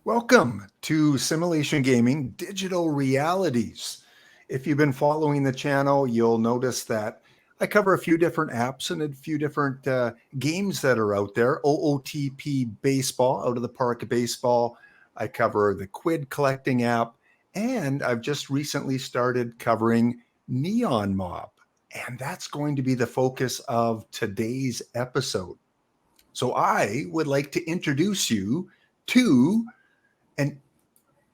Welcome to Simulation Gaming Digital Realities. If you've been following the channel, you'll notice that I cover a few different apps and a few different games that are out there. OOTP Baseball, Out of the Park Baseball. I cover the Quid collecting app, and I've just recently started covering NeonMob, and that's going to be the focus of today's episode. So I would like to introduce you to an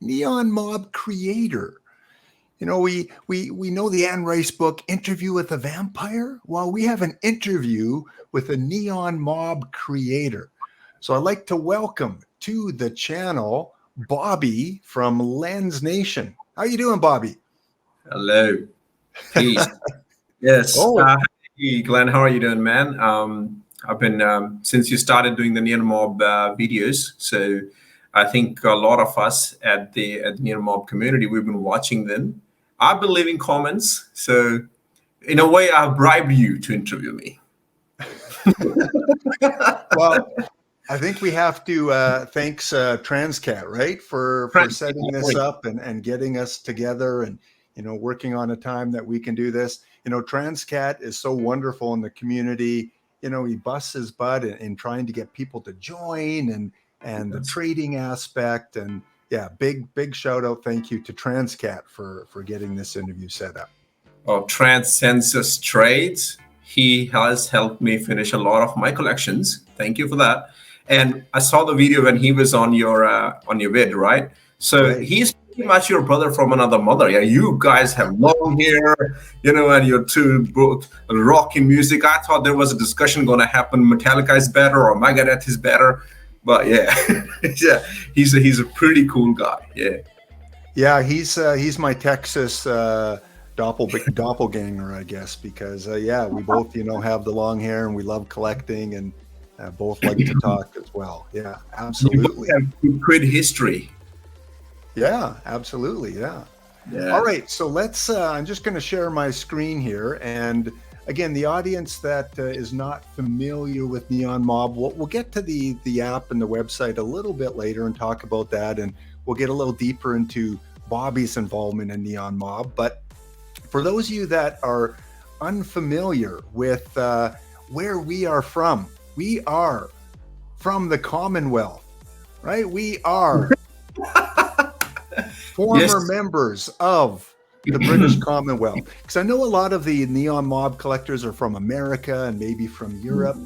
NeonMob creator. You know, we know the Anne Rice book, Interview with a Vampire. Well, we have an interview with a NeonMob creator. So I'd like to welcome to the channel Bobby from Lens Nation. How you doing, Bobby? Hello. Peace. Yes. Hey, Glenn, how are you doing, man? I've been, since you started doing the NeonMob videos, so I think a lot of us at the NeonMob community, we've been watching them. I've been leaving comments. So in a way, I've bribed you to interview me. Well, I think we have to thanks Transcat, right, for setting this up and getting us together and, you know, working on a time that we can do this. You know, Transcat is so wonderful in the community. You know, he busts his butt in trying to get people to join and the trading aspect. And yeah, big shout out. Thank you to Transcat for getting this interview set up. Oh, Transcensus Trades. He has helped me finish a lot of my collections. Thank you for that. And I saw the video when he was on your vid, right? So he's pretty much your brother from another mother. Yeah, you guys have long hair, you know, and you're two both rocking music. I thought there was a discussion going to happen. Metallica is better or Megadeth is better. But yeah, yeah, he's a pretty cool guy. Yeah, he's my Texas doppelganger, I guess, because yeah, we both have the long hair and we love collecting and both like to talk as well. Yeah, absolutely. You have Quid history. Yeah, absolutely. Yeah. All right, so let's. I'm just going to share my screen here, and again, the audience that is not familiar with NeonMob, we'll get to the app and the website a little bit later and talk about that, and we'll get a little deeper into Bobby's involvement in NeonMob. But for those of you that are unfamiliar with where we are from the Commonwealth, right? We are former members of the British Commonwealth, because I know a lot of the NeonMob collectors are from America and maybe from Europe,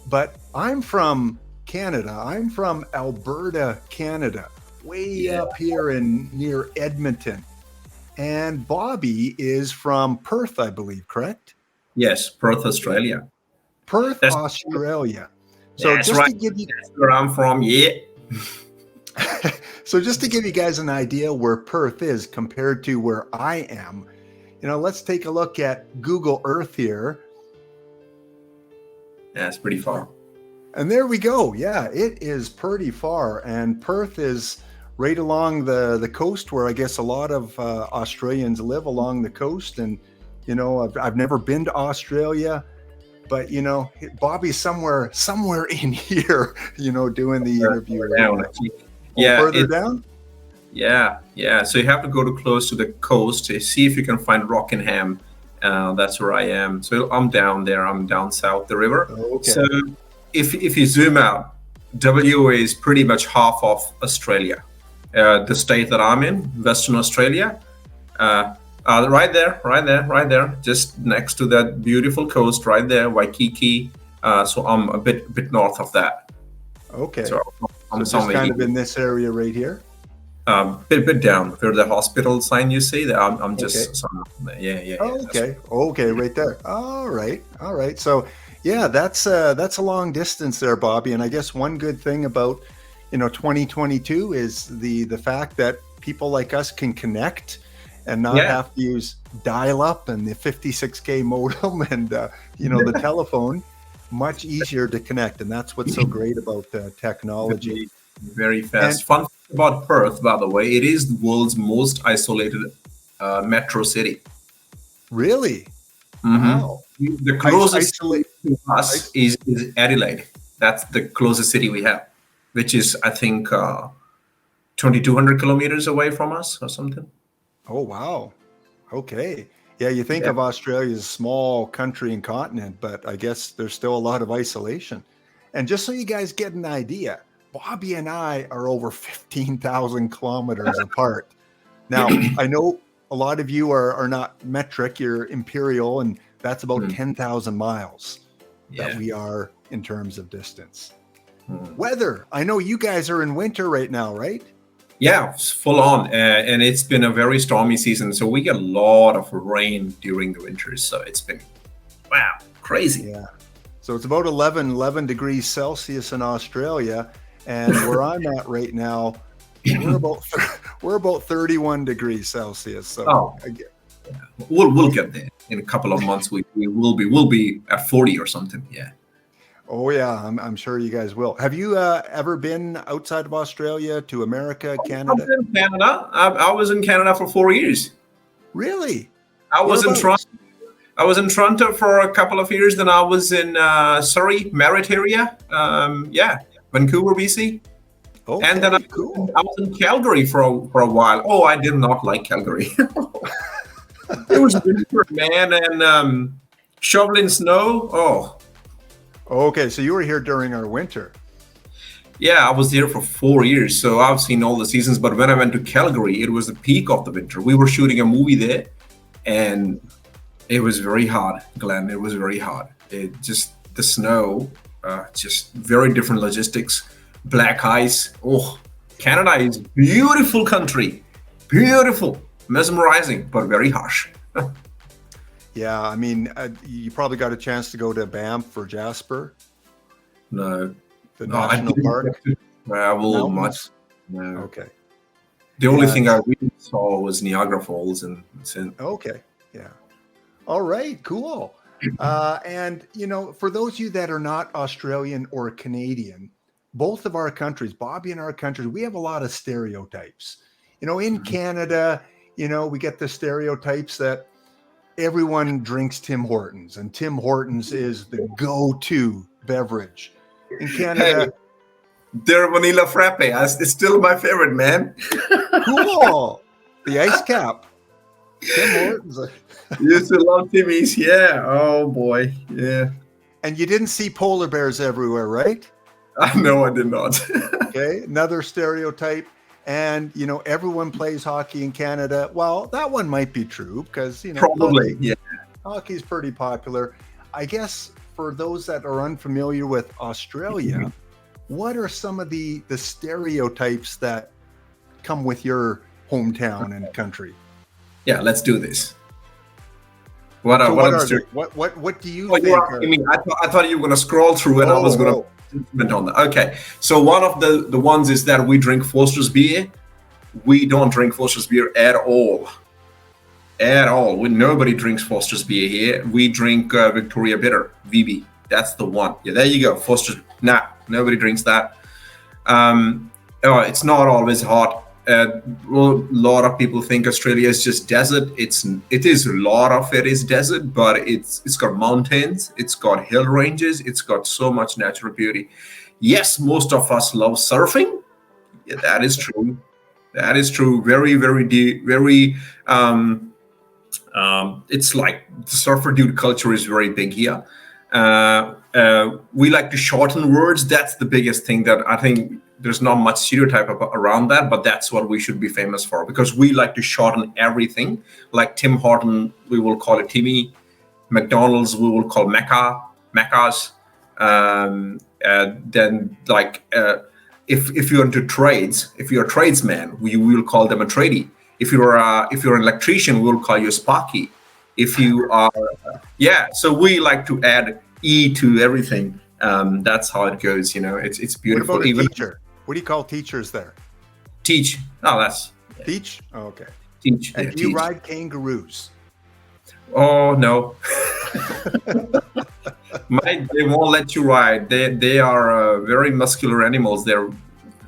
but I'm from Canada. I'm from Alberta, Canada, way up here near Edmonton. And Bobby is from Perth, I believe, correct? Yes, Perth, Australia. Perth, Australia. So that's just right. To give you, that's where I'm from. Yeah. So just to give you guys an idea where Perth is compared to where I am, you know, let's take a look at Google Earth here. Yeah, it's pretty far. And there we go. Yeah, it is pretty far. And Perth is right along the coast where I guess a lot of Australians live along the coast. And, you know, I've never been to Australia, but, you know, Bobby's somewhere in here, you know, doing the interview. Further down? Yeah. So you have to go close to the coast to see if you can find Rockingham. That's where I am. So I'm down there. I'm down south the river. Okay. So if you zoom out, WA is pretty much half of Australia. The state that I'm in, Western Australia, right there, just next to that beautiful coast right there, Waikiki. So I'm a bit north of that. Okay. So I'm just kind of in this area right here. Bit down where the hospital sign you see. That I'm just yeah. Okay, right there. All right. So yeah, that's a long distance there, Bobby. And I guess one good thing about 2022 is the fact that people like us can connect and not have to use dial-up and the 56K modem and the telephone. Much easier to connect, and that's what's so great about technology. Very fast. Fun fact about Perth, by the way, it is the world's most isolated metro city. Really? Mm-hmm. Wow. The closest to us is Adelaide. That's the closest city we have, which is, I think, 2,200 kilometers away from us or something. Oh, wow. Okay. Yeah, you think Yeah. of Australia as a small country and continent, but I guess there's still a lot of isolation. And just so you guys get an idea, Bobby and I are over 15,000 kilometers apart. Now, I know a lot of you are not metric, you're imperial, and that's about 10,000 miles that we are in terms of distance. Weather, I know you guys are in winter right now, right? Yeah, it's full on. And it's been a very stormy season. So we get a lot of rain during the winters. So it's been, wow, crazy. Yeah. So it's about 11 degrees Celsius in Australia. And where I'm at right now, we're about 31 degrees Celsius. So we'll get there in a couple of months. We'll be at 40 or something. Yeah. Oh yeah, I'm sure you guys will. Have you ever been outside of Australia to America, Canada? I was in Canada. I was in Canada for 4 years. Really? I was in Toronto. I was in Toronto for a couple of years. Then I was in Surrey, Merritt area. Vancouver, BC. Oh, and then I was in Calgary for a while. Oh, I did not like Calgary. It was winter, man, and shoveling snow. Oh. Okay, so you were here during our winter. Yeah, I was there for 4 years, so I've seen all the seasons. But when I went to Calgary, it was the peak of the winter. We were shooting a movie there, and it was very hot, Glenn. It was very hot. It just, the snow, just very different logistics, black ice. Oh, Canada is beautiful country, beautiful, mesmerizing, but very harsh. Yeah, I mean, you probably got a chance to go to Banff or Jasper. No. The national park. Travel much. No. Okay. The only thing I really saw was Niagara Falls and. Okay. Yeah. All right. Cool. And for those of you that are not Australian or Canadian, both of our countries, Bobby and our countries, we have a lot of stereotypes. In Canada, we get the stereotypes that everyone drinks Tim Hortons, and Tim Hortons is the go-to beverage. In Canada, hey, their vanilla frappe, it's still my favorite, man. Cool. The ice cap. Tim Hortons. Used to love Timmy's, yeah. Oh boy, yeah. And you didn't see polar bears everywhere, right? No, I did not. Okay, another stereotype. And everyone plays hockey in Canada. Well, that one might be true because probably, hockey's pretty popular. I guess for those that are unfamiliar with Australia, what are some of the stereotypes that come with your hometown and country? Yeah, let's do this. What do you think? I thought you were gonna scroll through and I was gonna comment on that. Okay, so one of the ones is that we drink Foster's beer. We don't drink Foster's beer at all. At all. Nobody drinks Foster's beer here. We drink Victoria Bitter, VB. That's the one. Yeah, there you go. Foster's. Nah, nobody drinks that. It's not always hot. A lot of people think Australia is just desert. It is a lot of it is desert, but it's got mountains, it's got hill ranges, it's got so much natural beauty. Yes, most of us love surfing. Yeah, that is true. That is true. Very, very deep. Very. It's like the surfer dude culture is very big here. We like to shorten words. That's the biggest thing that I think. There's not much stereotype around that, but that's what we should be famous for because we like to shorten everything. Like Tim Horton, we will call it Timmy. McDonald's, we will call Macca's. Then, if you're into trades, if you're a tradesman, we will call them a tradie. If you're an electrician, we will call you a sparky. If you are, so we like to add E to everything. That's how it goes. It's beautiful. What about a teacher? What do you call teachers there? Teach. Oh, that's teach. Oh, okay. Teach. And do you ride kangaroos? Oh no. They won't let you ride. They are very muscular animals. They're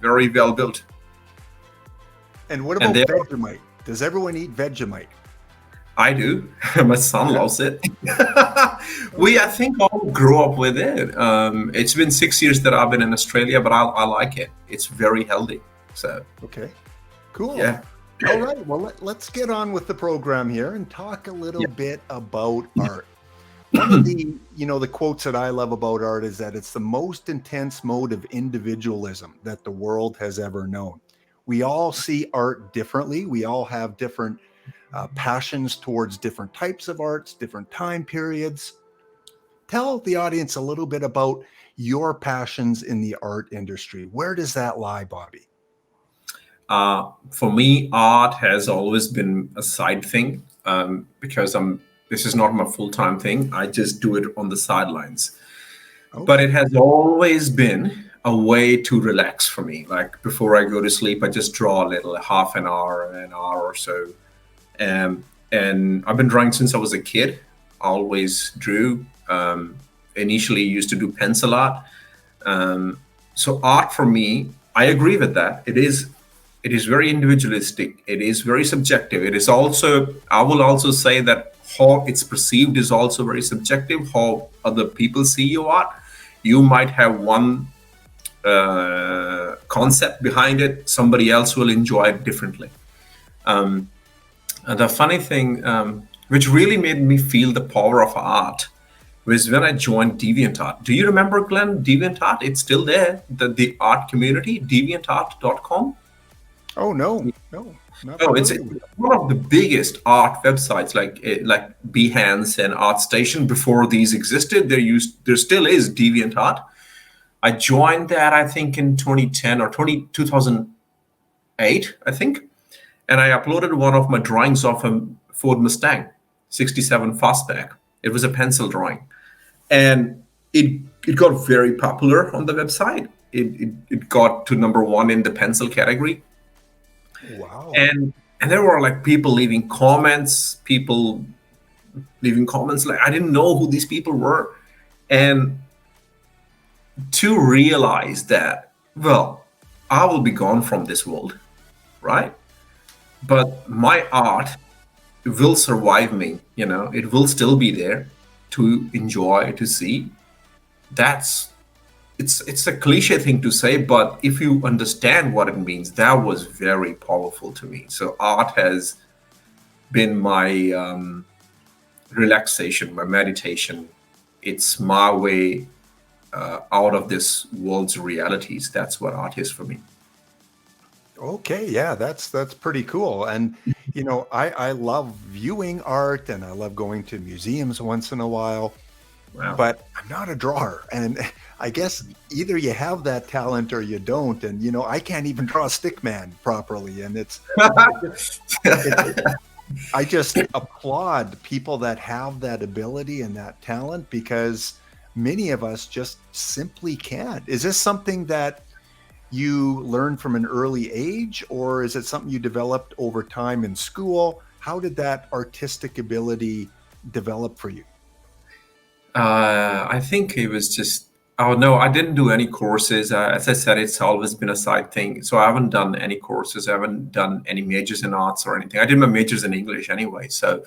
very well built. And what about Vegemite? Does everyone eat Vegemite? I do. My son loves it. I think all grew up with it. It's been 6 years that I've been in Australia, but I like it. It's very healthy. So Okay. Cool. yeah. All right. Well, let's get on with the program here and talk a little bit about art. One of the quotes that I love about art is that it's the most intense mode of individualism that the world has ever known. We all see art differently. We all have different passions towards different types of arts, different time periods. Tell the audience a little bit about your passions in the art industry. Where does that lie, Bobby? For me, art has always been a side thing, because this is not my full-time thing. I just do it on the sidelines. But Okay. it has always been a way to relax for me. Like before I go to sleep, I just draw a little, half an hour or so. And I've been drawing since I was a kid. I always drew. Initially used to do pencil art. So art for me, I agree with that. It is very individualistic. It is very subjective. It is also, I will also say that how it's perceived is also very subjective. How other people see your art. You might have one concept behind it. Somebody else will enjoy it differently. And the funny thing, which really made me feel the power of art, was when I joined DeviantArt. Do you remember, Glenn, DeviantArt? It's still there, the art community, deviantart.com. Oh, no, not Oh, it's familiar with it. one of the biggest art websites, like Behance and ArtStation. Before these existed, there still is DeviantArt. I joined that, I think, in 2010 or 2008, I think. And I uploaded one of my drawings of a Ford Mustang 67 Fastback. It was a pencil drawing. And it got very popular on the website. It got to #1 in the pencil category. Wow. And there were like people leaving comments, like I didn't know who these people were. And to realize that, well, I will be gone from this world, right? But my art will survive me, it will still be there to enjoy, to see. It's a cliche thing to say, but if you understand what it means, that was very powerful to me. So art has been my relaxation, my meditation. It's my way out of this world's realities. That's what art is for me. Okay, yeah, that's pretty cool. And I love viewing art and I love going to museums once in a while, Wow. but I'm not a drawer. And I guess either you have that talent or you don't. And I can't even draw a stick man properly. And I just applaud people that have that ability and that talent because many of us just simply can't. Is this something that you learned from an early age, or is it something you developed over time in school? How did that artistic ability develop for you? I think it was just, oh no, I didn't do any courses. As I said, it's always been a side thing. So I haven't done any courses. I haven't done any majors in arts or anything. I did my majors in English anyway. So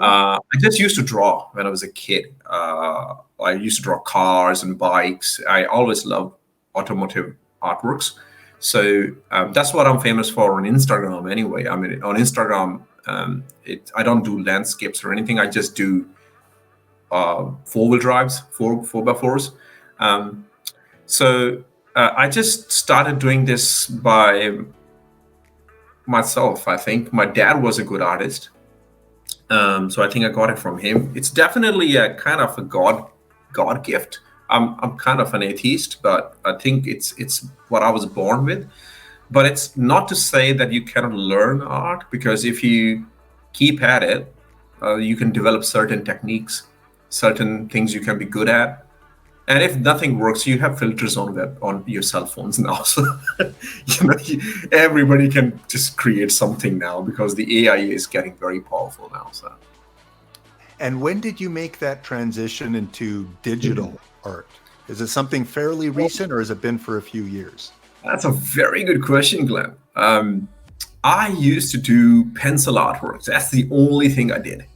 I just used to draw when I was a kid. I used to draw cars and bikes. I always loved automotive artworks. So that's what I'm famous for on Instagram anyway. I mean, on Instagram, I don't do landscapes or anything. I just do four-wheel drives, 4x4s. So I just started doing this by myself. I think my dad was a good artist. So I think I got it from him. It's definitely a kind of a God gift. I'm kind of an atheist, but I think it's what I was born with. But it's not to say that you cannot learn art, because if you keep at it, you can develop certain techniques, certain things you can be good at. And if nothing works, you have filters on your cell phones now. So everybody can just create something now because the AI is getting very powerful now. So. And when did you make that transition into digital art? Is it something fairly recent, or has it been for a few years? That's a very good question, Glenn. I used to do pencil artworks. That's the only thing I did.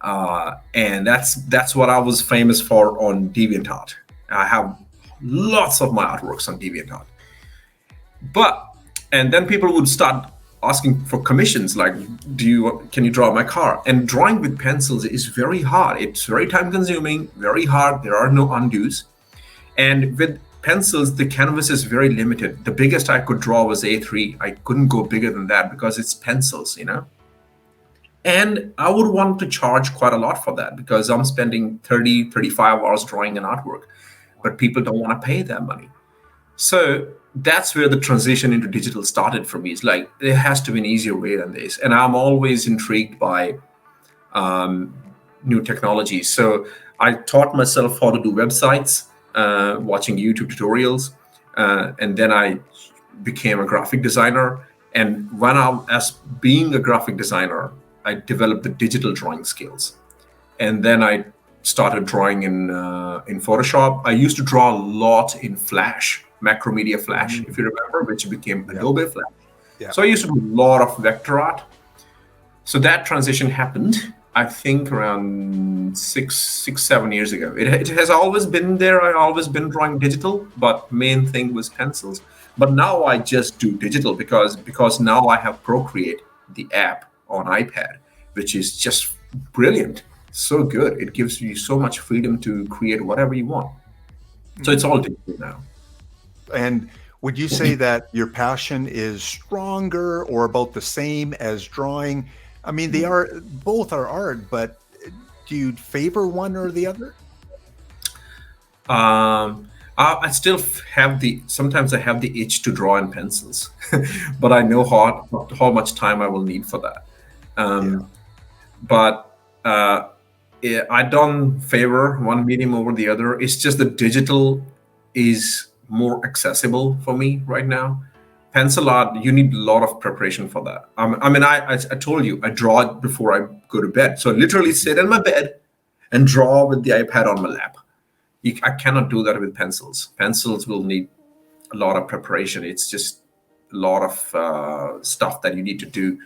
And that's what I was famous for on DeviantArt. I have lots of my artworks on DeviantArt. But And then people would start asking for commissions, like, can you draw my car? And drawing with pencils is very hard. It's very time consuming, very hard. There are no undos. And with pencils, the canvas is very limited. The biggest I could draw was A3. I couldn't go bigger than that because it's pencils, And I would want to charge quite a lot for that because I'm spending 30, 35 hours drawing an artwork, but people don't want to pay that money. So that's where the transition into digital started for me. It's like, there has to be an easier way than this. And I'm always intrigued by new technologies. So I taught myself how to do websites, watching YouTube tutorials. And then I became a graphic designer. And as being a graphic designer, I developed the digital drawing skills. And then I started drawing in Photoshop. I used to draw a lot in Flash, Macromedia Flash, if you remember, which became Adobe Flash. Yeah. So I used to do a lot of vector art. So that transition happened, I think, around 7 years ago. It has always been there. I've always been drawing digital, but main thing was pencils. But now I just do digital because now I have Procreate, the app on iPad, which is just brilliant. So good. It gives you so much freedom to create whatever you want. So it's all digital now. And would you say that your passion is stronger or about the same as drawing? I mean, both are art, but do you favor one or the other? I still sometimes I have the itch to draw in pencils, but I know how much time I will need for that. But I don't favor one medium over the other. It's just the digital is more accessible for me right now. Pencil art, you need a lot of preparation for that. I told you, I draw it before I go to bed. So I literally sit in my bed and draw with the iPad on my lap. I cannot do that with pencils. Pencils will need a lot of preparation. It's just a lot of stuff that you need to do.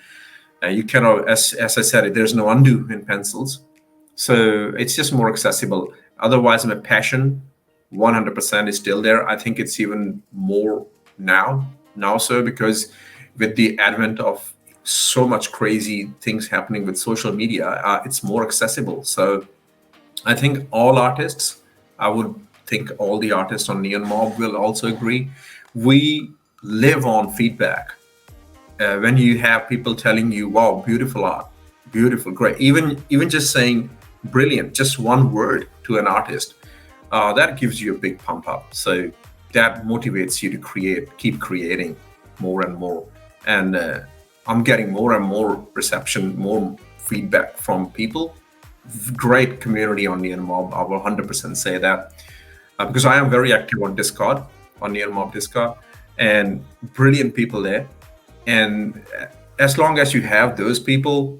You cannot, as I said, there's no undo in pencils. So it's just more accessible. Otherwise, my passion 100% is still there. I think it's even more now so, because with the advent of so much crazy things happening with social media, it's more accessible. So I think all artists, I would think all the artists on NeonMob will also agree, we live on feedback. When you have people telling you, wow, beautiful art, beautiful, great, even just saying brilliant, just one word to an artist, that gives you a big pump up. So that motivates you to keep creating more and more. And I'm getting more and more reception, more feedback from people. Great community on NeonMob. I will 100% say that because I am very active on Discord, on NeonMob Discord, and brilliant people there. And as long as you have those people,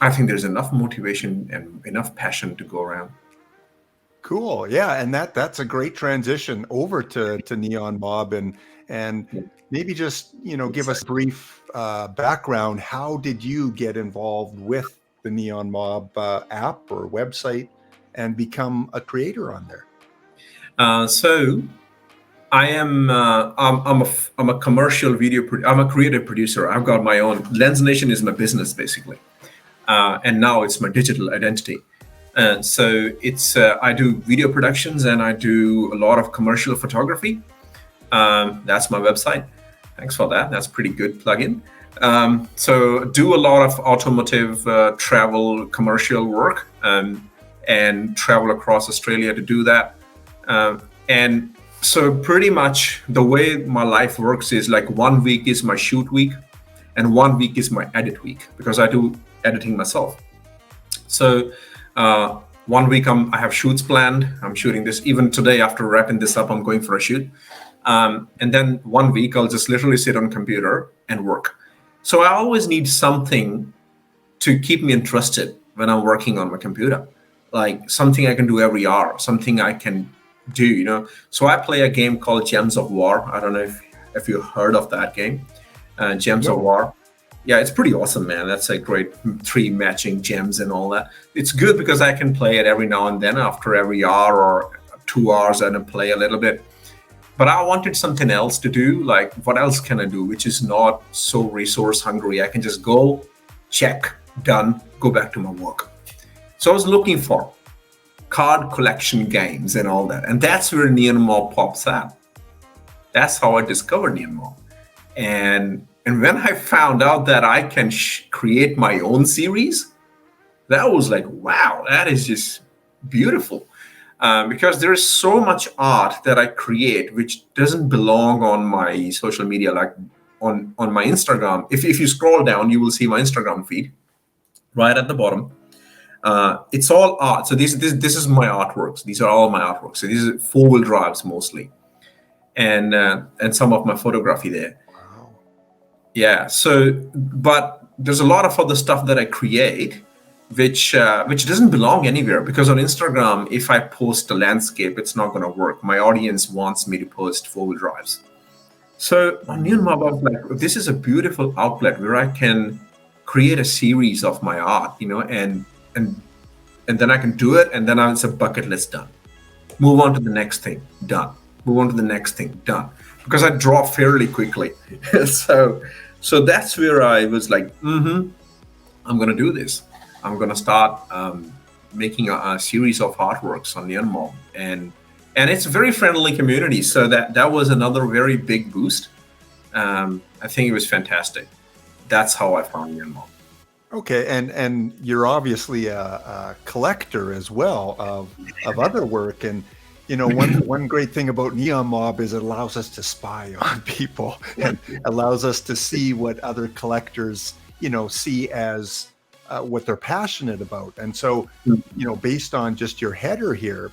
I think there's enough motivation and enough passion to go around. Cool. Yeah. And that's a great transition over to NeonMob and maybe just, give us a brief background. How did you get involved with the NeonMob app or website and become a creator on there? So I am I'm a commercial video I'm a creative producer. I've got my own. Lens Nation is my business basically, and now it's my digital identity. So it's I do video productions and I do a lot of commercial photography. That's my website. Thanks for that. That's pretty good plugin. So do a lot of automotive travel commercial work and travel across Australia to do that. And so pretty much the way my life works is like 1 week is my shoot week and 1 week is my edit week because I do editing myself. So 1 week I have shoots planned. I'm shooting this even today after wrapping this up. I'm going for a shoot. And then 1 week I'll just literally sit on computer and work. So I always need something to keep me interested when I'm working on my computer, like something I can do every hour, something I can do, So I play a game called Gems of War. I don't know if you heard of that game, Gems of War. Yeah, it's pretty awesome, man. That's a great 3 matching gems and all that. It's good because I can play it every now and then after every hour or 2 hours and play a little bit. But I wanted something else to do. Like, what else can I do, which is not so resource hungry? I can just go, check, done, go back to my work. So I was looking for card collection games and all that. And that's where NeonMob pops up. That's how I discovered NeonMob. And when I found out that I can create my own series, that was like, wow, that is just beautiful. Because there's so much art that I create which doesn't belong on my social media, like on my Instagram. If you scroll down, you will see my Instagram feed right at the bottom. It's all art. So this is my artworks. These are all my artworks. So these are 4-wheel drives mostly, and some of my photography there. Wow. Yeah. So, but there's a lot of other stuff that I create which doesn't belong anywhere, because on Instagram, if I post a landscape, it's not going to work. My audience wants me to post 4-wheel drives. So on NeonMob, I was like, this is a beautiful outlet where I can create a series of my art, and then I can do it, and then it's a bucket list done. Move on to the next thing, done. Move on to the next thing, done. Because I draw fairly quickly. So that's where I was like, I'm going to do this. I'm going to start making a series of artworks on NeonMob, and it's a very friendly community. So that was another very big boost. I think it was fantastic. That's how I found NeonMob. Okay, and you're obviously a collector as well of other work, and one great thing about NeonMob is it allows us to spy on people and allows us to see what other collectors see as what they're passionate about. And so, based on just your header here,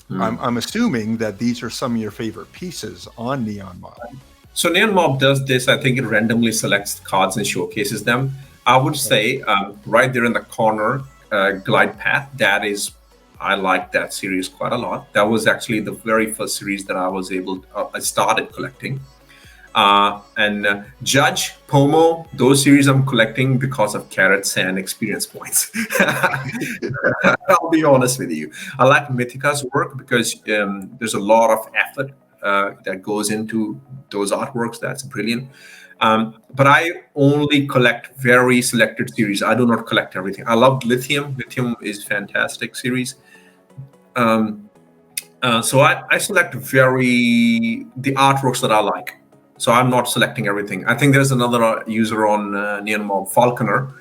I'm assuming that these are some of your favorite pieces on NeonMob. So NeonMob does this. I think it randomly selects cards and showcases them. I would say right there in the corner, Glide Path, I like that series quite a lot. That was actually the very first series that I started collecting. And Judge, Pomo, those series I'm collecting because of carrots and experience points. I'll be honest with you. I like Mythica's work because there's a lot of effort that goes into those artworks. That's brilliant. But I only collect very selected series. I do not collect everything. I love Lithium. Lithium is fantastic series. So I select the artworks that I like. So I'm not selecting everything. I think there's another user on NeonMob, Falconer.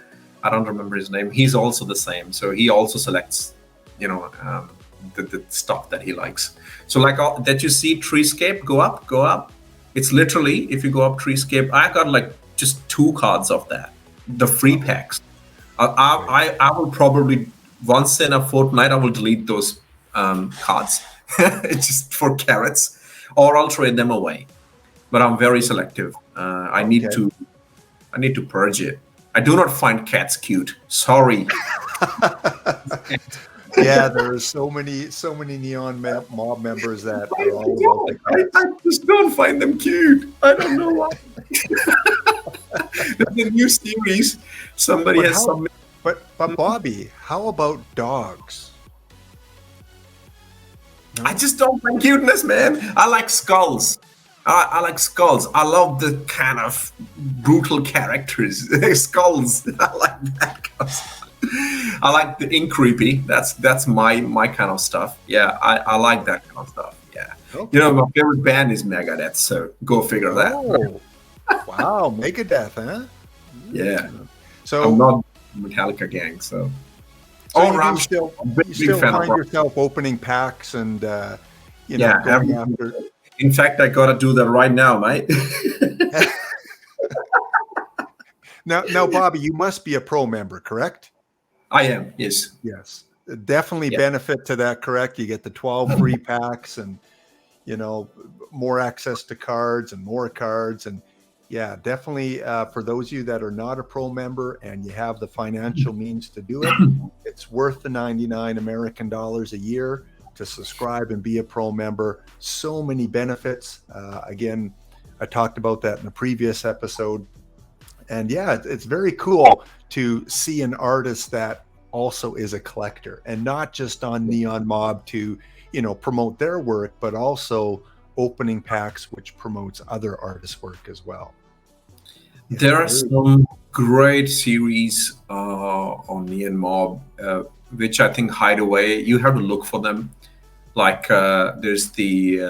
I don't remember his name. He's also the same. So he also selects, the stuff that he likes. So like that you see Treescape, go up. It's literally, if you go up Treescape, I got like just 2 cards of that, the free packs. I will probably, once in a fortnight, I will delete those cards just for carrots, or I'll trade them away. But I'm very selective. I need to purge it. I do not find cats cute. Sorry. Yeah, there are so many NeonMob members that are all about the cats. I just don't find them cute. I don't know why. The new series, But Bobby, how about dogs? No? I just don't find cuteness, man. I like skulls. I like skulls. I love the kind of brutal characters. Skulls. I like that kind of stuff. I like the ink creepy. That's my kind of stuff. Yeah, I like that kind of stuff. Yeah. Okay. My favorite band is Megadeth, so go figure that. Oh, wow, Megadeth, huh? Yeah. So I'm not Metallica gang, so. You still find yourself opening packs and going after. In fact, I gotta do that right now, mate. Now, Bobby, you must be a pro member, correct? I am, yes. Yes. Definitely benefit to that, correct? You get the 12 free packs and, more access to cards and more cards. And yeah, definitely for those of you that are not a pro member and you have the financial means to do it, it's worth the 99 American dollars a year to subscribe and be a pro member. So many benefits. Again, I talked about that in the previous episode. And yeah, it's very cool to see an artist that also is a collector and not just on NeonMob to, promote their work, but also opening packs, which promotes other artists' work as well. Yeah, There are very some great series on NeonMob, which I think hide away. You have to look for them. Like there's the,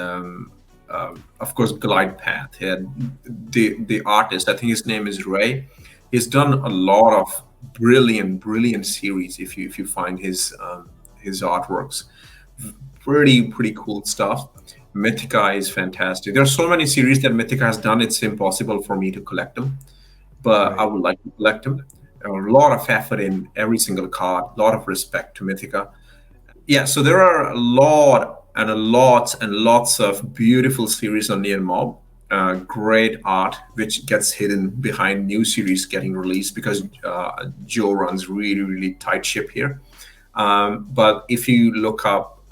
of course, Glide Path. Yeah, the artist, I think his name is Ray. He's done a lot of brilliant series. If you find his artworks, pretty cool stuff. Mythica is fantastic. There are so many series that Mythica has done. It's impossible for me to collect them, but I right. would like to collect them. A lot of effort in every single card. A lot of respect to Mythica. Yeah, so there are lots of beautiful series on NeonMob. Great art, which gets hidden behind new series getting released because Joe runs really tight ship here. But if you look up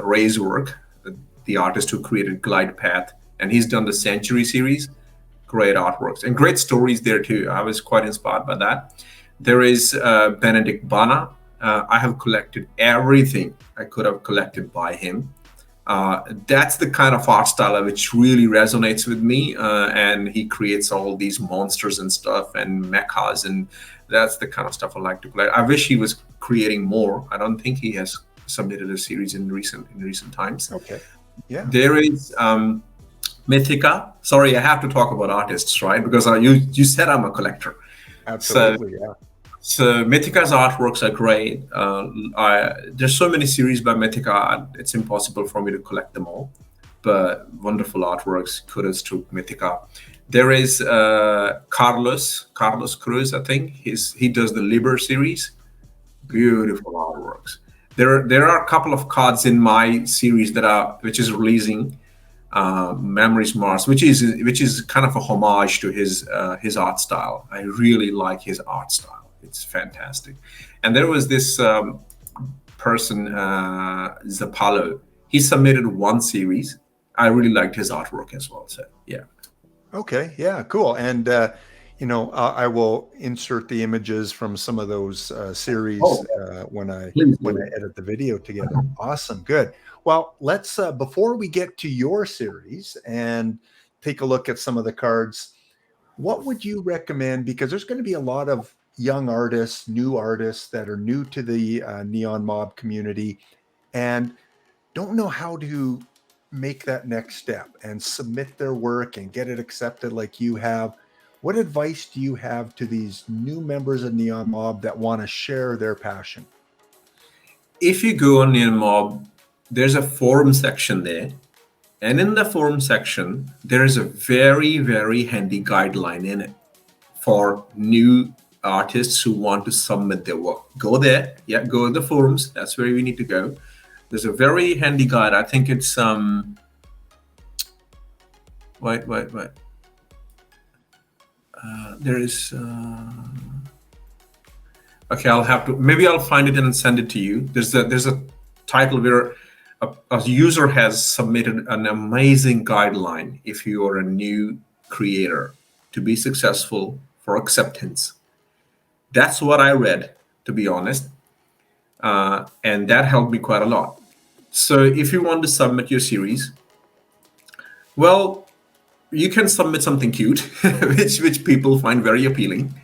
Ray's work, the artist who created Glide Path, and he's done the Century series, great artworks and great stories there too. I was quite inspired by that. There is Benedict Bana. I have collected everything I could have collected by him. That's the kind of art style which really resonates with me. And he creates all these monsters and stuff and mechas, and that's the kind of stuff I like to collect. I wish he was creating more. I don't think he has submitted a series in recent times. Okay. Yeah. There is Mythica. Sorry, I have to talk about artists, right? Because you said I'm a collector. Absolutely. Yeah. So Mythica's artworks are great. There's so many series by Mythica, it's impossible for me to collect them all. But wonderful artworks. Kudos to Mythica. There is Carlos Cruz. I think he does the Liber series. Beautiful artworks. There are a couple of cards in my series which is releasing. Memories Mars, which is kind of a homage to his art style. I really like his art style. It's fantastic. And there was this person, Zapalo. He submitted one series. I really liked his artwork as well. So yeah. Okay. Yeah. Cool. And I will insert the images from some of those series Oh, when I please when do. I edit the video together. Awesome. Good. Well, let's before we get to your series and take a look at some of the cards, what would you recommend? Because there's going to be a lot of young artists, new artists that are new to the NeonMob community and don't know how to make that next step and submit their work and get it accepted like you have. What advice do you have to these new members of NeonMob that want to share their passion? If you go on NeonMob, there's a forum section there. And in the forum section, there is a very handy guideline in it for new artists who want to submit their work. Go there. Yeah, go to the forums. That's where we need to go. There's a very handy guide. I think it's wait. There is okay. Maybe I'll find it and send it to you. There's a title where a user has submitted an amazing guideline if you are a new creator to be successful for acceptance. That's what I read, to be honest, and that helped me quite a lot. So if you want to submit your series, well, you can submit something cute, which people find very appealing.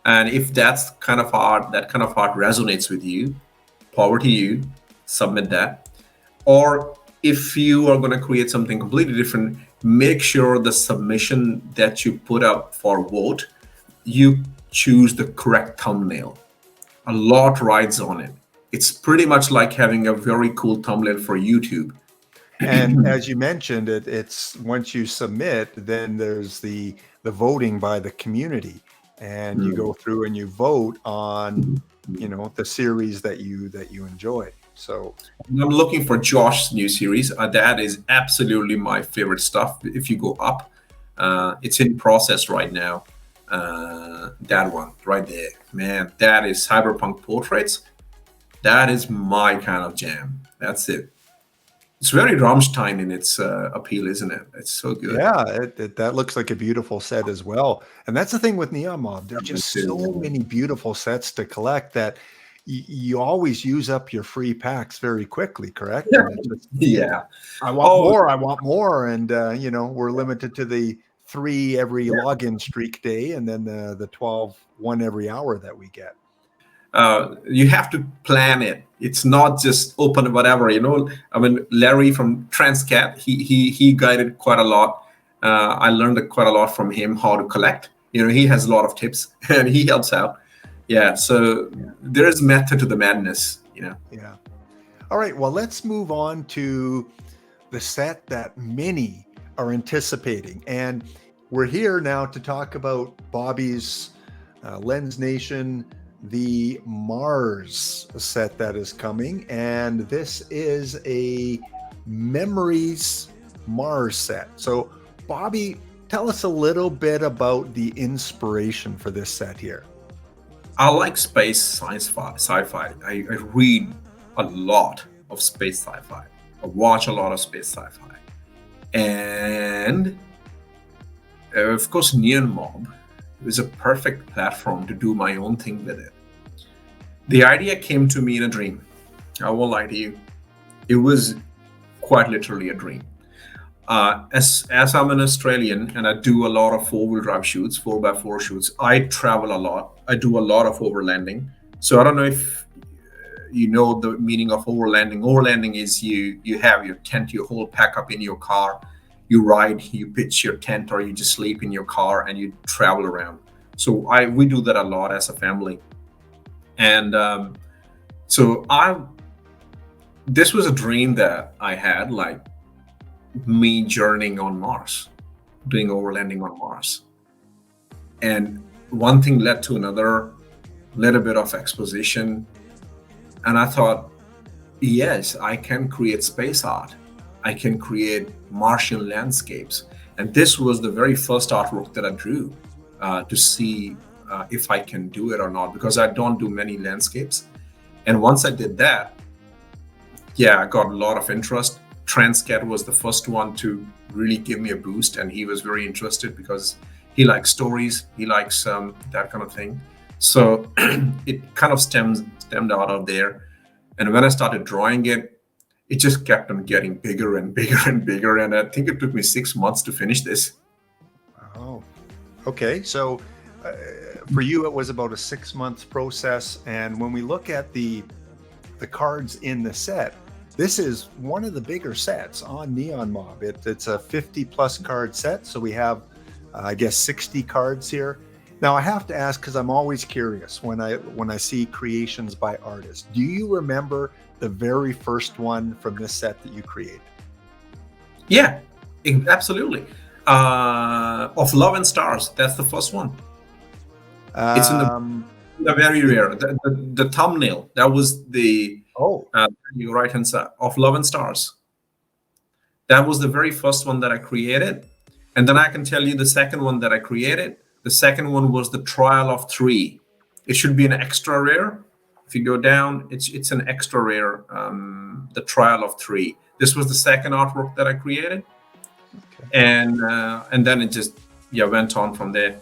And if that kind of art resonates with you, power to you, submit that. Or if you are going to create something completely different, make sure the submission that you put up for vote, you choose the correct thumbnail. A lot rides on it. It's pretty much like having a very cool thumbnail for YouTube. And as you mentioned, it's once you submit, then there's the voting by the community, and you go through and you vote on the series that you enjoy. So I'm looking for Josh's new series. That is absolutely my favorite stuff. If you go up, it's in process right now. That one right there, man, that is Cyberpunk Portraits. That is my kind of jam. That's it. It's very Rammstein in its appeal, isn't it? It's so good. yeah, that looks like a beautiful set as well. And that's the thing with NeonMob. There's just so many beautiful sets to collect that you always use up your free packs very quickly, correct? And it's just, Yeah. I want Oh, more, I want more. And, we're limited to the 3 every login streak day and then the 12 one every hour that we get. you have to plan it. It's not just open whatever, I mean, Larry from Transcat, he guided quite a lot. I learned quite a lot from him how to collect. He has a lot of tips and he helps out. Yeah, so there is method to the madness. Yeah. All right. Well, let's move on to the set that many are anticipating. And we're here now to talk about Bobby's Lens Nation, the Mars set that is coming. And this is a Memories Mars set. So, Bobby, tell us a little bit about the inspiration for this set here. I like space sci-fi. I read a lot of space sci-fi. I watch a lot of space sci-fi. And of course, NeonMob is a perfect platform to do my own thing with it. The idea came to me in a dream. I won't lie to you. It was quite literally a dream. As I'm an Australian and I do a lot of 4-wheel drive shoots, 4x4 shoots, I travel a lot. I do a lot of overlanding. So I don't know if you know the meaning of overlanding. Overlanding is you have your tent, your whole pack up in your car. You ride, you pitch your tent, or you just sleep in your car and you travel around. So we do that a lot as a family. And this was a dream that I had, like me journeying on Mars, doing overlanding on Mars. And one thing led to another, little bit of exposition. And I thought, yes, I can create space art. I can create Martian landscapes. And this was the very first artwork that I drew to see if I can do it or not, because I don't do many landscapes. And once I did that, I got a lot of interest. Transcat was the first one to really give me a boost, and he was very interested because he likes stories, he likes that kind of thing. So it kind of stemmed out of there. And when I started drawing it, it just kept on getting bigger and bigger and bigger. And I think it took me 6 months to finish this. Oh, okay. So for you, it was about a 6-month process. And when we look at the cards in the set, this is one of the bigger sets on NeonMob. It's a 50+ card set. So we have, I guess, 60 cards here. Now I have to ask, because I'm always curious when I see creations by artists. Do you remember the very first one from this set that you created? Yeah, absolutely. Of Love and Stars. That's the first one. It's in the very rare. The thumbnail. That was the your right hand side of Love and Stars. That was the very first one that I created, and then I can tell you the second one that I created. The second one was the Trial of 3. It should be an extra rare. If you go down, it's an extra rare. The Trial of 3. This was the second artwork that I created, and then it just went on from there.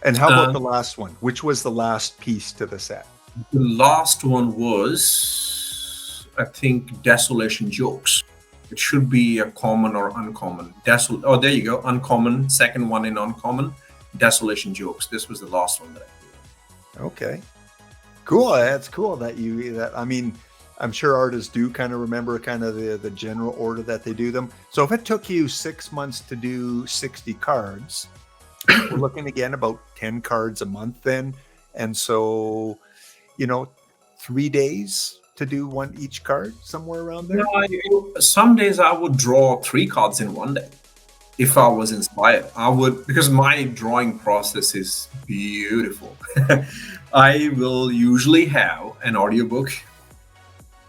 And how about the last one? Which was the last piece to the set? The last one was, I think, Desolation Jokes. It should be a common or uncommon. Oh, there you go. Uncommon. Second one in uncommon. Desolation Jokes. This was the last one that I did. Okay. Cool. That's cool that I mean, I'm sure artists do kind of remember kind of the general order that they do them. So if it took you 6 months to do 60 cards, we're looking again about 10 cards a month then. And so, 3 days to do one each card, somewhere around there? Some days I would draw 3 cards in one day. If I was inspired, I would, because my drawing process is beautiful. I will usually have an audiobook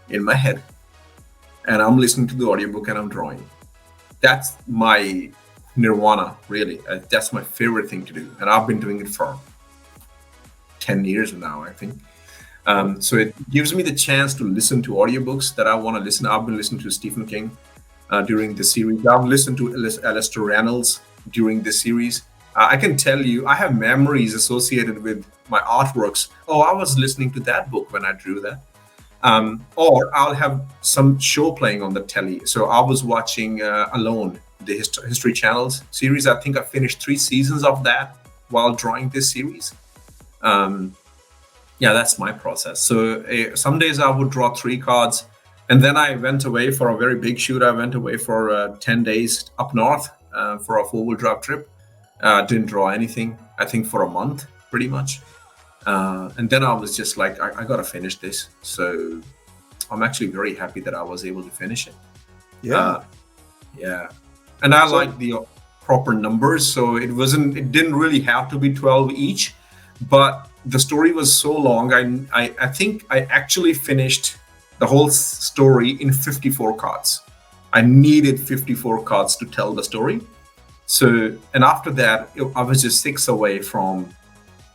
in my head and I'm listening to the audiobook and I'm drawing. That's my nirvana, really. That's my favorite thing to do. And I've been doing it for 10 years now, I think. So it gives me the chance to listen to audiobooks that I want to listen. I've been listening to Stephen King during the series. I've listened to Alistair Reynolds during the series. I can tell you, I have memories associated with my artworks. Oh, I was listening to that book when I drew that. Or I'll have some show playing on the telly. So I was watching Alone, the History Channel's series. I think I finished 3 seasons of that while drawing this series. Yeah, that's my process. So some days I would draw 3 cards, and then I went away for a very big shoot. I went away for 10 days up north for a 4-wheel drive trip. Didn't draw anything, I think, for a month, pretty much. And then I was just like, I got to finish this. So I'm actually very happy that I was able to finish it. Yeah. Yeah. And I like the proper numbers. So it didn't really have to be 12 each, but the story was so long. I think I actually finished the whole story in 54 cards. I needed 54 cards to tell the story. So, and after that, I was just 6 away from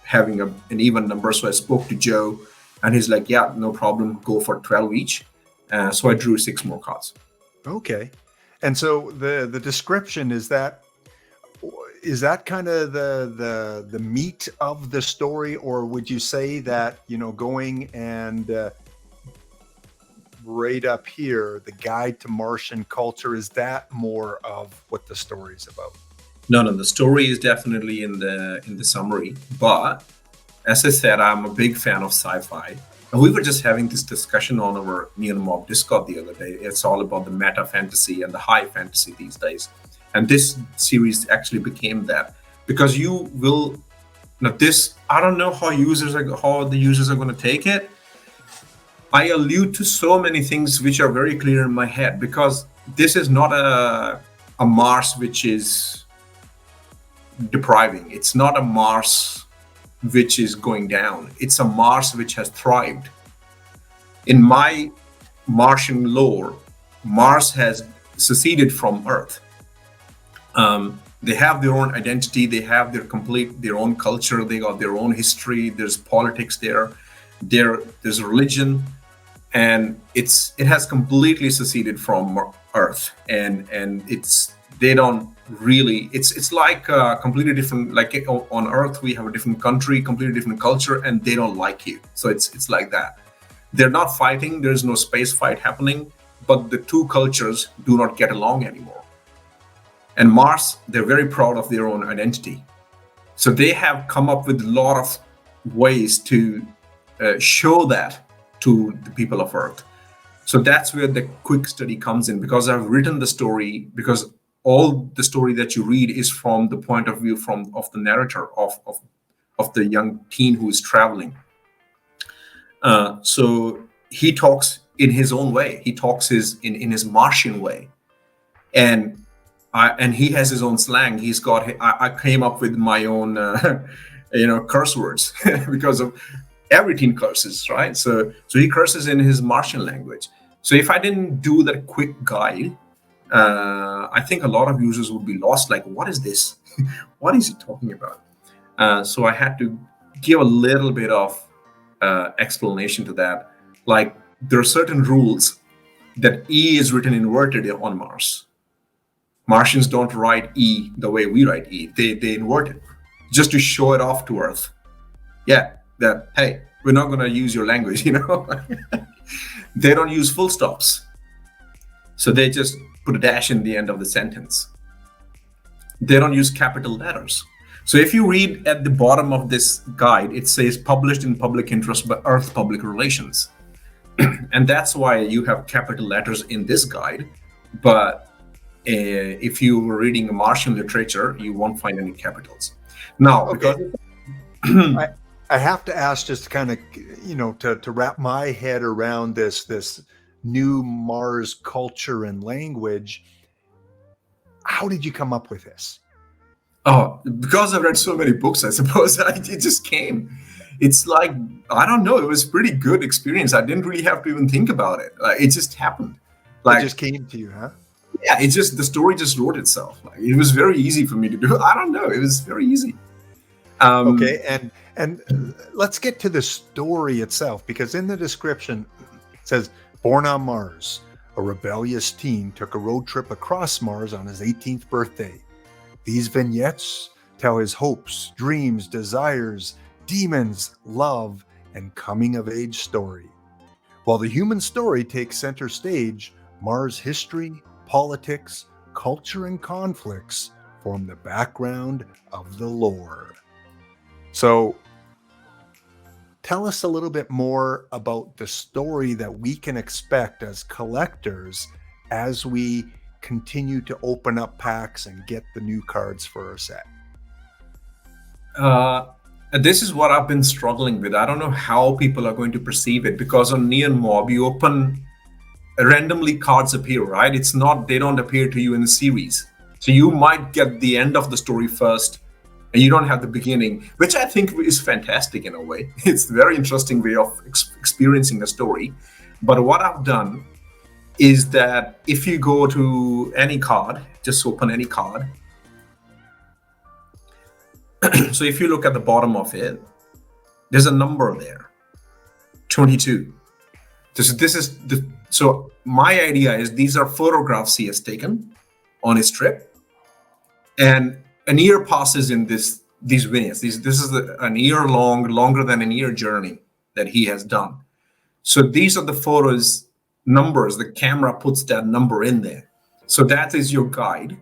having an even number. So I spoke to Joe, and he's like, yeah, no problem, go for 12 each. So I drew 6 more cards. Okay. And so the description, is that kind of the meat of the story, or would you say that, going and right up here, the guide to Martian culture, is that more of what the story is about? No, the story is definitely in the summary. But as I said, I'm a big fan of sci-fi. And we were just having this discussion on our NeonMob Discord the other day. It's all about the meta fantasy and the high fantasy these days. And this series actually became that, because you will this. I don't know how the users are going to take it. I allude to so many things which are very clear in my head, because this is not a Mars which is depriving. It's not a Mars which is going down. It's a Mars which has thrived. In my Martian lore, Mars has seceded from Earth. They have their own identity. They have their own culture. They got their own history. There's politics there. There's religion, and it has completely seceded from Earth. And they don't really. It's like completely different. Like on Earth, we have a different country, completely different culture, and they don't like you. So it's like that. They're not fighting. There's no space fight happening, but the two cultures do not get along anymore. And Mars, they're very proud of their own identity. So they have come up with a lot of ways to show that to the people of Earth. So that's where the quick study comes in, because I've written the story, because all the story that you read is from the point of view of the narrator, of the young teen who is traveling. So he talks in his own way. He talks in his Martian way. And he has his own slang. He's got. I came up with my own, curse words because of everything curses, right? So he curses in his Martian language. So if I didn't do that quick guide, I think a lot of users would be lost. Like, what is this? What is he talking about? So I had to give a little bit of explanation to that. Like, there are certain rules that E is written inverted on Mars. Martians don't write E the way we write E. They invert it just to show it off to Earth. Yeah, that, hey, we're not going to use your language, They don't use full stops. So they just put a dash in the end of the sentence. They don't use capital letters. So if you read at the bottom of this guide, it says published in public interest by Earth Public Relations. And that's why you have capital letters in this guide. But if you were reading Martian literature, you won't find any capitals. Now, okay. I have to ask, just kind of, to wrap my head around this new Mars culture and language. How did you come up with this? Oh, because I've read so many books, I suppose. It just came. It's like, I don't know. It was a pretty good experience. I didn't really have to even think about it. It just happened. It just came to you, huh? Yeah, the story just wrote itself. It was very easy for me to do. I don't know. It was very easy. Okay, and let's get to the story itself, because in the description it says, born on Mars, a rebellious teen took a road trip across Mars on his 18th birthday. These vignettes tell his hopes, dreams, desires, demons, love, and coming of age story. While the human story takes center stage, Mars' history, politics, culture, and conflicts form the background of the lore. So, tell us a little bit more about the story that we can expect as collectors as we continue to open up packs and get the new cards for our set. This is what I've been struggling with. I don't know how people are going to perceive it, because on NeonMob, you open randomly, cards appear, right? It's not, they don't appear to you in the series. So you might get the end of the story first and you don't have the beginning, which I think is fantastic in a way. It's a very interesting way of experiencing the story. But what I've done is that if you go to any card, just open any card. So if you look at the bottom of it, there's a number there, 22. So my idea is these are photographs he has taken on his trip, and an year passes in these vignettes. This is an year long, longer than a year journey that he has done. So these are the photos, numbers. The camera puts that number in there. So that is your guide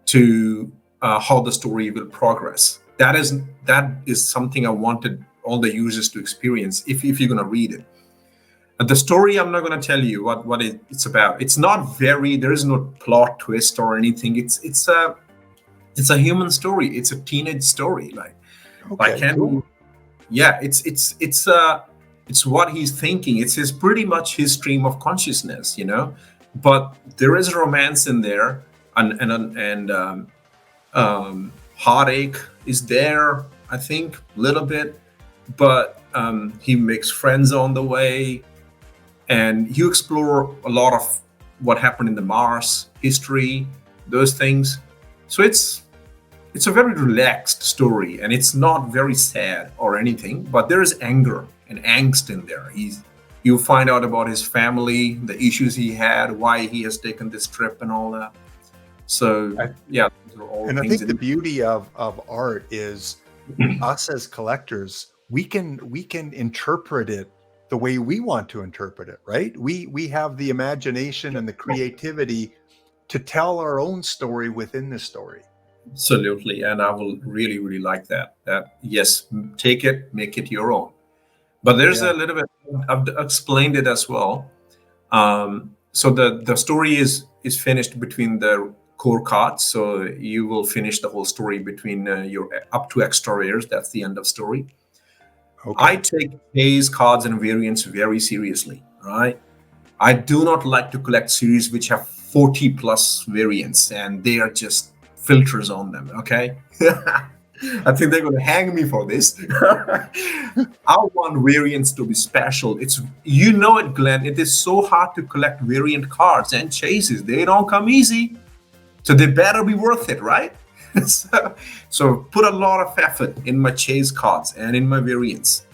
to how the story will progress. That is something I wanted all the users to experience if you're going to read it. The story, I'm not going to tell you what it's about. It's not there is no plot twist or anything. It's a human story. It's a teenage story. Cool. Yeah, it's what he's thinking. It's pretty much his stream of consciousness, But there is romance in there, and heartache is there, I think, a little bit, but he makes friends on the way, and you explore a lot of what happened in the Mars history, those things. So it's a very relaxed story, and it's not very sad or anything, but there is anger and angst in there. You find out about his family, the issues he had, why he has taken this trip and all that. So yeah, those are all and I things think the beauty of art is us as collectors, we can interpret it the way we want to interpret it, right? We have the imagination and the creativity to tell our own story within the story. Absolutely, and I will really, really like that. That yes, take it, make it your own. But there's a little bit. I've explained it as well. So the story is finished between the core cards. So you will finish the whole story between your up to extra rares. That's the end of story. Okay. I take A's, cards, and variants very seriously. Right. I do not like to collect series which have 40 plus variants and they are just filters on them. Okay. I think they're going to hang me for this. I want variants to be special. It's it, Glenn. It is so hard to collect variant cards and chases. They don't come easy, so they better be worth it, right? So put a lot of effort in my chase cards and in my variants.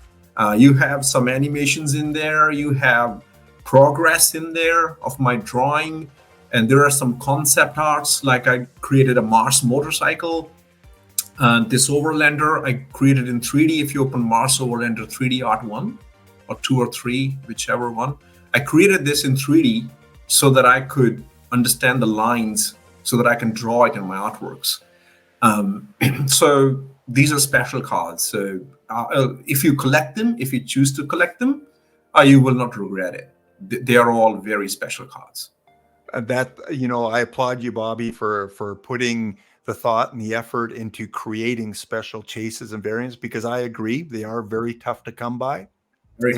You have some animations in there. You have progress in there of my drawing, and there are some concept arts. Like I created a Mars motorcycle. This Overlander I created in 3D. If you open Mars Overlander 3D Art 1 or 2 or 3, whichever one, I created this in 3D so that I could understand the lines, so that I can draw it in my artworks. So these are special cards. So if you collect them, if you choose to collect them, you will not regret it. They are all very special cards. That, I applaud you, Bobby, for putting the thought and the effort into creating special chases and variants, because I agree they are very tough to come by.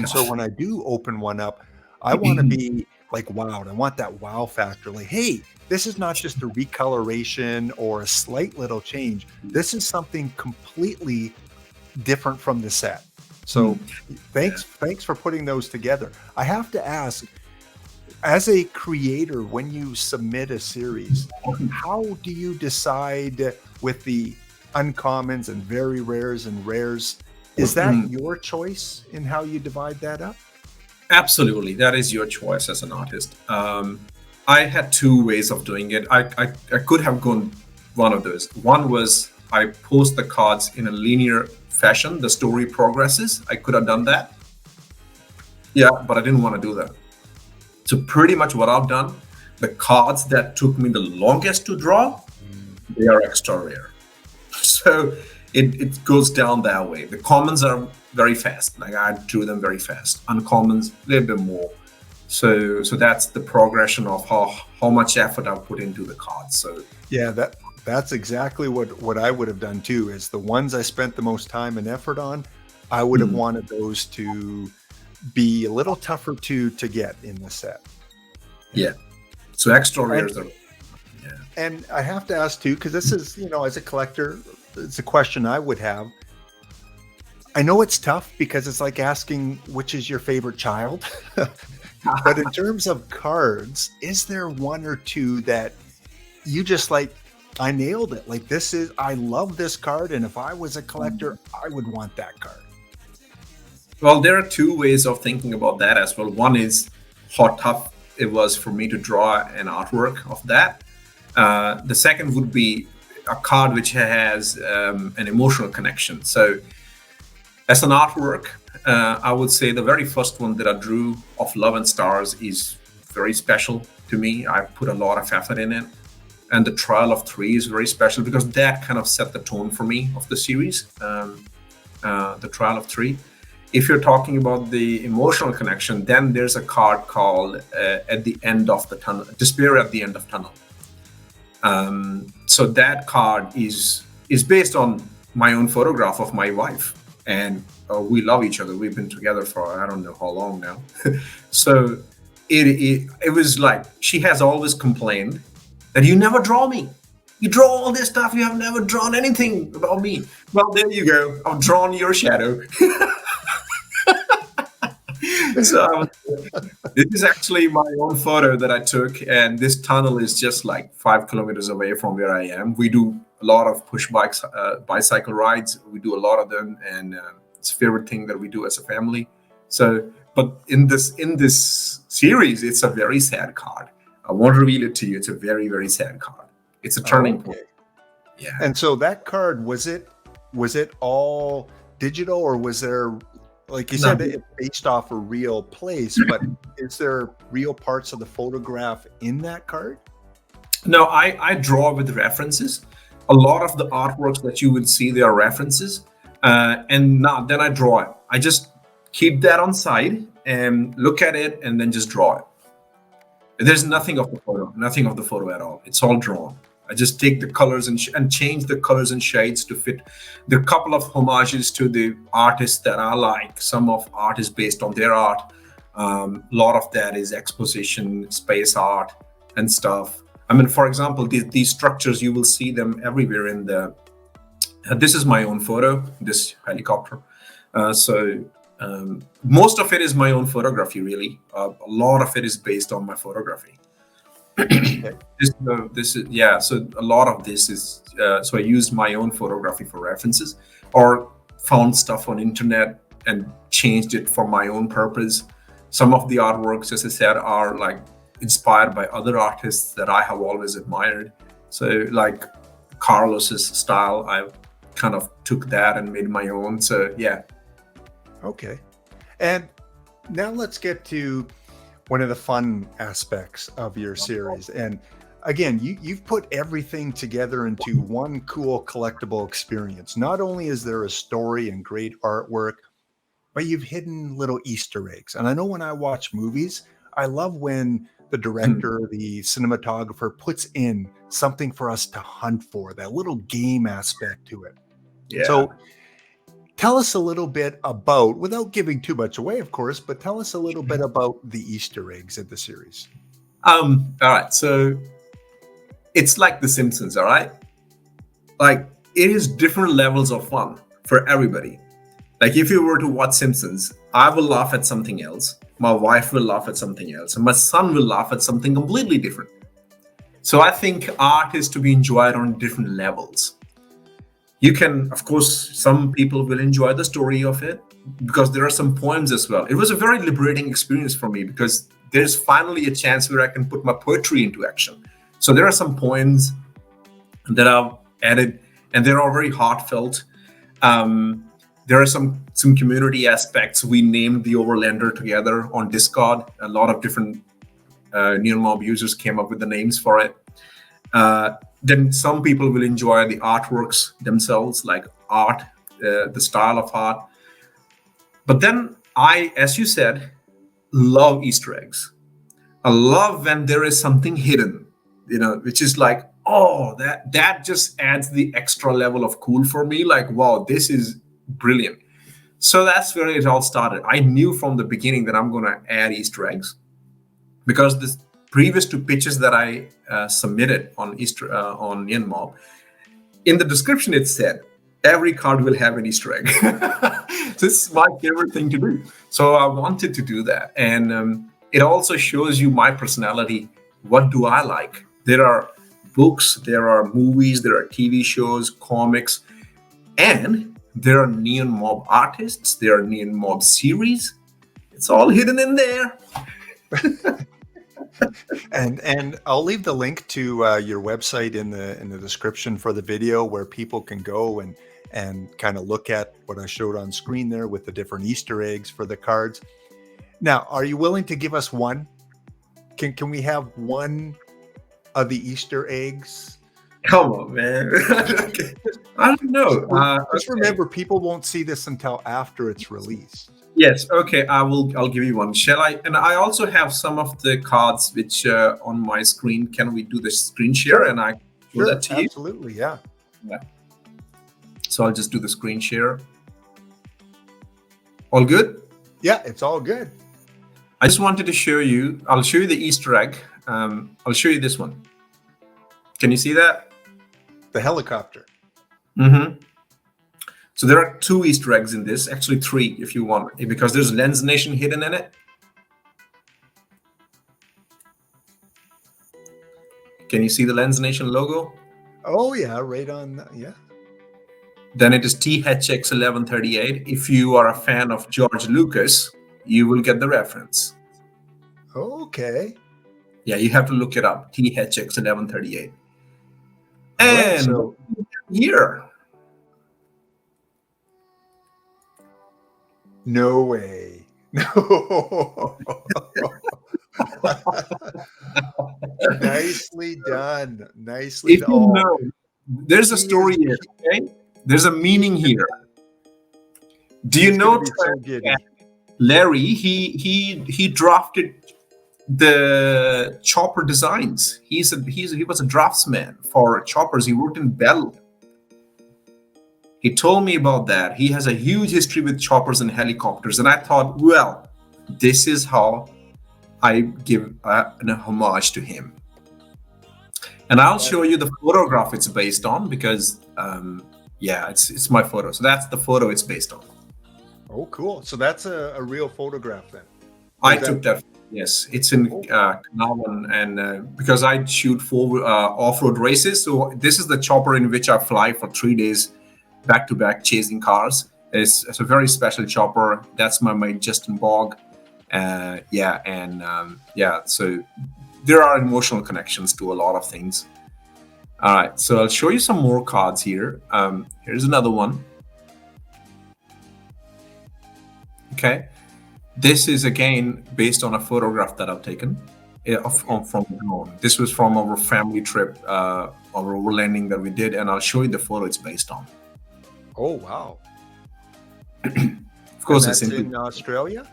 So when I do open one up, I want to be like wowed. I want that wow factor. Like, hey, this is not just a recoloration or a slight little change. This is something completely different from the set. So thanks for putting those together. I have to ask, as a creator, when you submit a series, how do you decide with the uncommons and very rares and rares? Is that your choice in how you divide that up? Absolutely. That is your choice as an artist. I had two ways of doing it. I could have gone one of those. One was I post the cards in a linear fashion. The story progresses. I could have done that. Yeah, but I didn't want to do that. So pretty much what I've done, the cards that took me the longest to draw, they are extra rare. So it goes down that way. The commons are very fast. Like I drew them very fast. Uncommons, a little bit more. So that's the progression of how much effort I've put into the cards. So yeah, that's exactly what I would have done too. Is the ones I spent the most time and effort on, I would have wanted those to be a little tougher to get in the set. Yeah. So extra rares are. Yeah. And I have to ask too, because this is, as a collector, it's a question I would have. I know it's tough because it's like asking which is your favorite child. But in terms of cards, is there one or two that you just like, I nailed it? Like I love this card. And if I was a collector, I would want that card. Well, there are two ways of thinking about that as well. One is how tough it was for me to draw an artwork of that. The second would be a card which has an emotional connection. So as an artwork, I would say the very first one that I drew of Love and Stars is very special to me. I put a lot of effort in it. And the Trial of Three is very special because that kind of set the tone for me of the series, the Trial of Three. If you're talking about the emotional connection, then there's a card called At the End of the Tunnel, Despair at the End of Tunnel. So that card is based on my own photograph of my wife. And we love each other. We've been together for I don't know how long now. So it was like she has always complained that you never draw me. You draw all this stuff. You have never drawn anything about me. Well, there you go. I've drawn your shadow. So this is actually my own photo that I took, and this tunnel is just like 5 kilometers away from where I am. We do a lot of push bikes, bicycle rides. We do a lot of them, and it's a favorite thing that we do as a family. So, but in this series, it's a very sad card. I won't reveal it to you. It's a very, very sad card. It's a turning point. Yeah. And so that card, was it all digital, or was there, like you said, it's based off a real place, but is there real parts of the photograph in that card? No, I draw with references. A lot of the artworks that you would see, they are references. And then I draw it. I just keep that on side and look at it and then just draw it. There's nothing of the photo at all. It's all drawn. I just take the colors and change the colors and shades to fit. There are a couple of homages to the artists that I like. Some of art is based on their art. A lot of that is exposition, space art and stuff. I mean, for example, these structures, you will see them everywhere in the... this is my own photo, this helicopter. Most of it is my own photography, really. A lot of it is based on my photography. So a lot of this is so I used my own photography for references, or found stuff on internet and changed it for my own purpose. Some of the artworks, as I said, are like inspired by other artists that I have always admired. So like Carlos's style, I kind of took that and made my own. So yeah. Okay. And now let's get to one of the fun aspects of your series. And again, you've put everything together into one cool collectible experience. Not only is there a story and great artwork, but you've hidden little Easter eggs. And I know when I watch movies, I love when the director, the cinematographer puts in something for us to hunt for, that little game aspect to it. Yeah. So tell us a little bit about, without giving too much away, of course, but tell us a little bit about the Easter eggs in the series. All right. So it's like The Simpsons, all right? Like it is different levels of fun for everybody. Like if you were to watch Simpsons, I will laugh at something else. My wife will laugh at something else. And my son will laugh at something completely different. So I think art is to be enjoyed on different levels. You can, of course, some people will enjoy the story of it because there are some poems as well. It was a very liberating experience for me because there's finally a chance where I can put my poetry into action. So there are some poems that I've added and they're all very heartfelt. There are some community aspects. We named the Overlander together on Discord. A lot of different NeonMob users came up with the names for it. Then some people will enjoy the artworks themselves, like art, the style of art. But then I, as you said, love Easter eggs. I love when there is something hidden, which is like, oh, that just adds the extra level of cool for me. Like, wow, this is brilliant. So that's where it all started. I knew from the beginning that I'm going to add Easter eggs, because the previous 2 pitches that I submitted on NeonMob, in the description it said every card will have an Easter egg. This is my favorite thing to do. So I wanted to do that, and it also shows you my personality. What do I like? There are books, there are movies, there are TV shows, comics, and there are NeonMob artists, there are NeonMob series. It's all hidden in there. And I'll leave the link to your website in the description for the video, where people can go and kind of look at what I showed on screen there with the different Easter eggs for the cards. Now, are you willing to give us one? Can we have one of the Easter eggs? Come on, man. Okay. I don't know. Just remember, people won't see this until after it's released. Yes. Okay. I'll give you one. Shall I? And I also have some of the cards which on my screen. Can we do the screen share and I show that to you? Absolutely. Yeah. So I'll just do the screen share. All good? Yeah, it's all good. I just wanted to show you. I'll show you the Easter egg. I'll show you this one. Can you see that? The helicopter. Mm-hmm. So there are 2 Easter eggs in this, actually 3 if you want, because there's Lens Nation hidden in it. Can you see the Lens Nation logo? Oh yeah, right on. Yeah. Then it is THX1138. If you are a fan of George Lucas, you will get the reference. Okay. Yeah, you have to look it up. THX1138. Right, And so here. No way. No. Nicely done. Nicely If you done. know, there's a story here, okay? There's a meaning here. Do you know Larry? He drafted the chopper designs. He was a draftsman for choppers. He worked in Bell. He told me about that. He has a huge history with choppers and helicopters. And I thought, well, this is how I give an homage to him. And I'll show you the photograph it's based on, because, it's my photo. So that's the photo it's based on. Oh, cool. So that's a real photograph then. I took that. Yes, it's in Carnarvon, and because I shoot for off-road races, so this is the chopper in which I fly for 3 days back-to-back chasing cars. It's a very special chopper. That's my mate Justin Bogg. So there are emotional connections to a lot of things. All right, so I'll show you some more cards here. Here's another one. Okay. This is again based on a photograph that I've taken from drone. This was from our family trip, our overlanding that we did, and I'll show you the photo it's based on. Oh wow! Of course, and that's in Australia.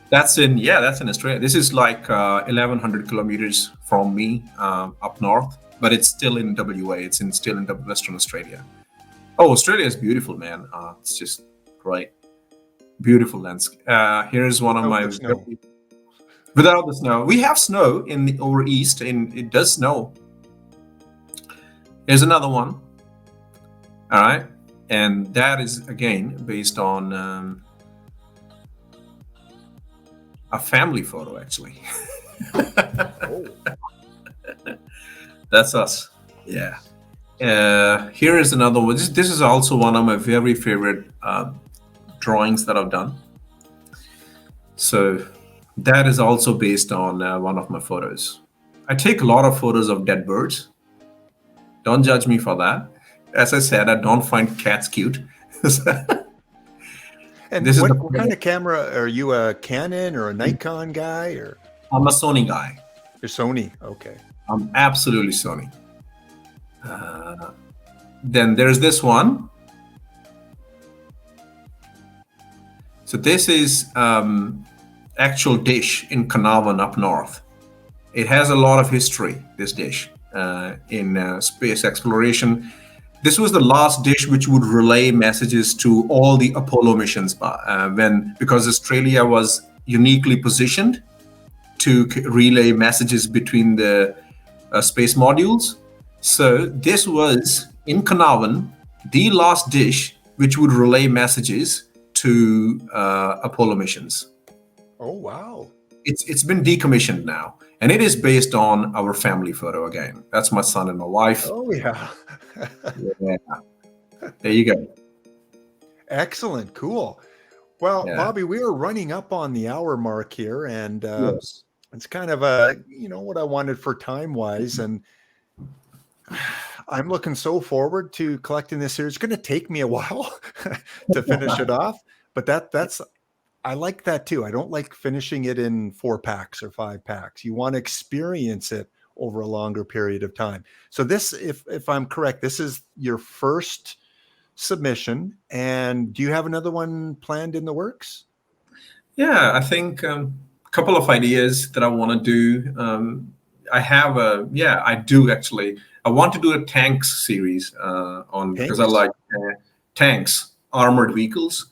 That's in Australia. This is like 1,100 kilometers from me up north, but it's still in WA. It's still in Western Australia. Oh, Australia is beautiful, man. It's just great. Beautiful landscape. Here's one of my without the snow. We have snow in the over east, and it does snow. Here's another one. All right, and that is again based on a family photo, actually. Oh. That's us. Yeah. Here is another one. This is also one of my very favorite drawings that I've done. So that is also based on one of my photos. I take a lot of photos of dead birds. Don't judge me for that. As I said, I don't find cats cute. And This is what the kind of camera are you? A Canon or a Nikon guy, or I'm a Sony guy. you're Sony? Okay. I'm absolutely Sony. Then there's this one. So this is actual dish in Carnarvon up north. It has a lot of history, this dish, in space exploration. This was the last dish which would relay messages to all the Apollo missions because Australia was uniquely positioned to relay messages between the space modules. So this was, in Carnarvon, the last dish which would relay messages to Apollo missions. Oh, wow. It's been decommissioned now, and it is based on our family photo again. That's my son and my wife. Oh, yeah. Yeah. There you go. Excellent. Cool. Well, Yeah. Bobby, we are running up on the hour mark here, and Yes. it's kind of what I wanted for time wise, and I'm looking so forward to collecting this here. It's going to take me a while to finish it off, but that's I like that too. I don't like finishing it in 4 packs or 5 packs. You want to experience it over a longer period of time. So this, if I'm correct, this is your first submission, and do you have another one planned in the works? Yeah, I think a couple of ideas that I want to do. I do actually. I want to do a tanks series because I Tanks? like tanks, armored vehicles.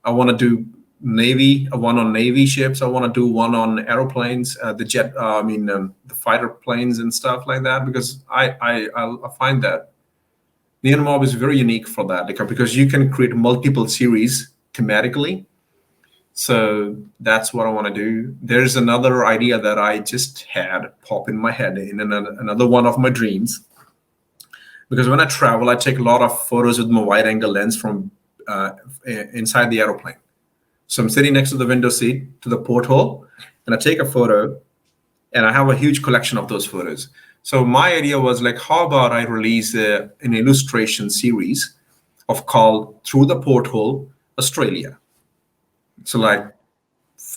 I want to do Navy, one on Navy ships. I want to do one on aeroplanes, the fighter planes and stuff like that, because I find that NeonMob is very unique for that, because you can create multiple series thematically. So that's what I want to do. There's another idea that I just had pop in my head in another one of my dreams. Because when I travel, I take a lot of photos with my wide angle lens from inside the aeroplane. So I'm sitting next to the window seat to the porthole, and I take a photo, and I have a huge collection of those photos. So my idea was like, how about I release an illustration series called Through the Porthole, Australia. So like